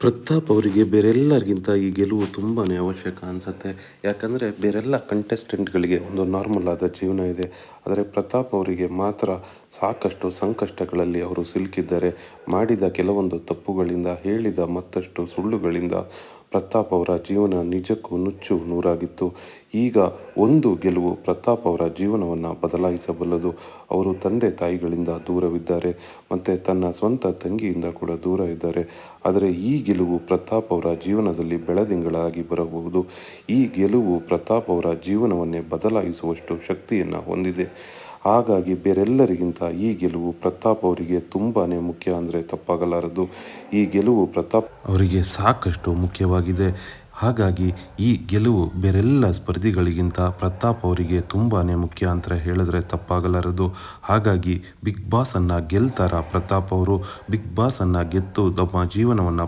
ಪ್ರತಾಪ್ ಅವರಿಗೆ ಬೇರೆಲ್ಲರಿಗಿಂತ ಈ ಗೆಲುವು ತುಂಬಾ ಅವಶ್ಯಕ ಅನಿಸುತ್ತೆ. ಯಾಕಂದರೆ ಬೇರೆಲ್ಲ ಕಂಟೆಸ್ಟೆಂಟ್ಗಳಿಗೆ ಒಂದು ನಾರ್ಮಲ್ ಆದ ಜೀವನ ಇದೆ. ಆದರೆ ಪ್ರತಾಪ್ ಅವರಿಗೆ ಮಾತ್ರ ಸಾಕಷ್ಟು ಸಂಕಷ್ಟಗಳಲ್ಲಿ ಅವರು ಸಿಲುಕಿದ್ದಾರೆ. ಮಾಡಿದ ಕೆಲವೊಂದು ತಪ್ಪುಗಳಿಂದ, ಹೇಳಿದ ಮತ್ತಷ್ಟು ಸುಳ್ಳುಗಳಿಂದ ಪ್ರತಾಪ್ ಅವರ ಜೀವನ ನಿಜಕ್ಕೂ ನುಚ್ಚು ನೂರಾಗಿತ್ತು. ಈಗ ಒಂದು ಗೆಲುವು ಪ್ರತಾಪ್ ಅವರ ಜೀವನವನ್ನು ಬದಲಾಯಿಸಬಲ್ಲದು. ಅವರು ತಂದೆ ತಾಯಿಗಳಿಂದ ದೂರವಿದ್ದಾರೆ ಮತ್ತು ತನ್ನ ಸ್ವಂತ ತಂಗಿಯಿಂದ ಕೂಡ ದೂರ ಇದ್ದಾರೆ. ಆದರೆ ಈ ಗೆಲುವು ಪ್ರತಾಪ್ ಅವರ ಜೀವನದಲ್ಲಿ ಬೆಳದಿಂಗಳಾಗಿ ಬರಬಹುದು. ಈ ಗೆಲುವು ಪ್ರತಾಪ್ ಅವರ ಜೀವನವನ್ನೇ ಬದಲಾಯಿಸುವಷ್ಟು ಶಕ್ತಿಯನ್ನು ಹೊಂದಿದೆ. ಹಾಗಾಗಿ ಬೇರೆಲ್ಲರಿಗಿಂತ ಈ ಗೆಲುವು ಪ್ರತಾಪ್ ಅವರಿಗೆ ತುಂಬಾ ಮುಖ್ಯ ಅಂದರೆ ತಪ್ಪಾಗಲಾರದು. ಈ ಗೆಲುವು ಪ್ರತಾಪ್ ಅವರಿಗೆ ಸಾಕಷ್ಟು ಮುಖ್ಯವಾಗಿದೆ. ಹಾಗಾಗಿ ಈ ಗೆಲುವು ಬೇರೆಲ್ಲ ಸ್ಪರ್ಧಿಗಳಿಗಿಂತ ಪ್ರತಾಪ್ ಅವರಿಗೆ ತುಂಬಾ ಮುಖ್ಯ ಅಂತ ಹೇಳಿದ್ರೆ ತಪ್ಪಾಗಲಾರದು. ಹಾಗಾಗಿ ಬಿಗ್ ಬಾಸನ್ನು ಗೆಲ್ತಾರ ಪ್ರತಾಪ್ ಅವರು? ಬಿಗ್ ಬಾಸನ್ನು ಗೆದ್ದು ತಮ್ಮ ಜೀವನವನ್ನು